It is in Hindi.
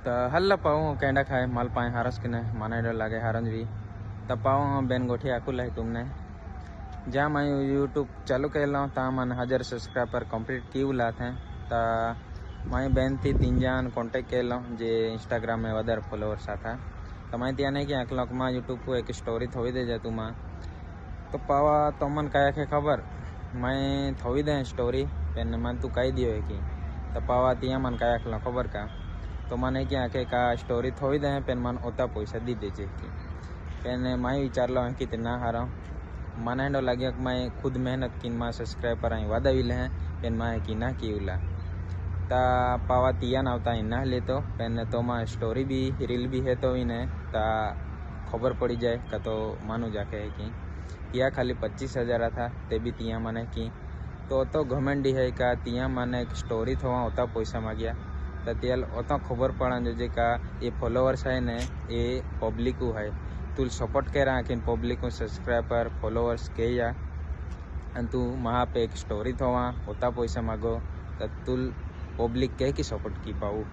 तो हल्ला पाऊँ कैंडा खाए माल पाए हारस किने माने डर लागे हारंज भी तब पाऊँ बेन गोठी आकुल है तुमने जहाँ मैं यूट्यूब चालू कर ला ता मन 1000 सब्सक्राइबर कंप्लीट की लात हैं ता मैं बेन थी 3 जन कॉन्टेक्ट कर लो जे इंस्टाग्राम में वदर फॉलोअर्स आता तो मैं त्या नहीं कि अकलक में यूट्यूब को एक स्टोरी थोड़ी दे जा तुम तो पावा तो मन क्या के खबर मैं थोड़ी दे स्टोरी पेन मन तू कही दियो है कि तो पावा त्या मन क्या अकल खबर का तो मैंने क्या के का स्टोरी थोड़ी दे पेन मन ओता पैसा दी दीजिए कि पेन मैं विचार लो कि ना हारा मन हेडो लगे कि मैं खुद मेहनत किन माँ सब्सक्राइबर आई वादा भी ले पेन माँ की ना की उला ता पावा तिया ना होता इन्ना ले तो पेन तो माँ स्टोरी भी रील भी है तो इन्हें ता खबर पड़ी जाए का तो मानू जाके है कि तिया खाली 25,000 था ते भी तिया माने की तो घमंडी है का तिया माने एक स्टोरी थोड़ा होता पैसा मांगिया तो तेल ओतो खबर पड़ा जो का ये फॉलोअर्स है ने ये पब्लिक है तू सपोर्ट कर रहा कि पब्लिक को सब्सक्राइबर फॉलोअर्स के या तू वहाँ पे एक स्टोरी थोड़ा होता पैसा मांगो तो तू पब्लिक के की सपोर्ट की पाऊ।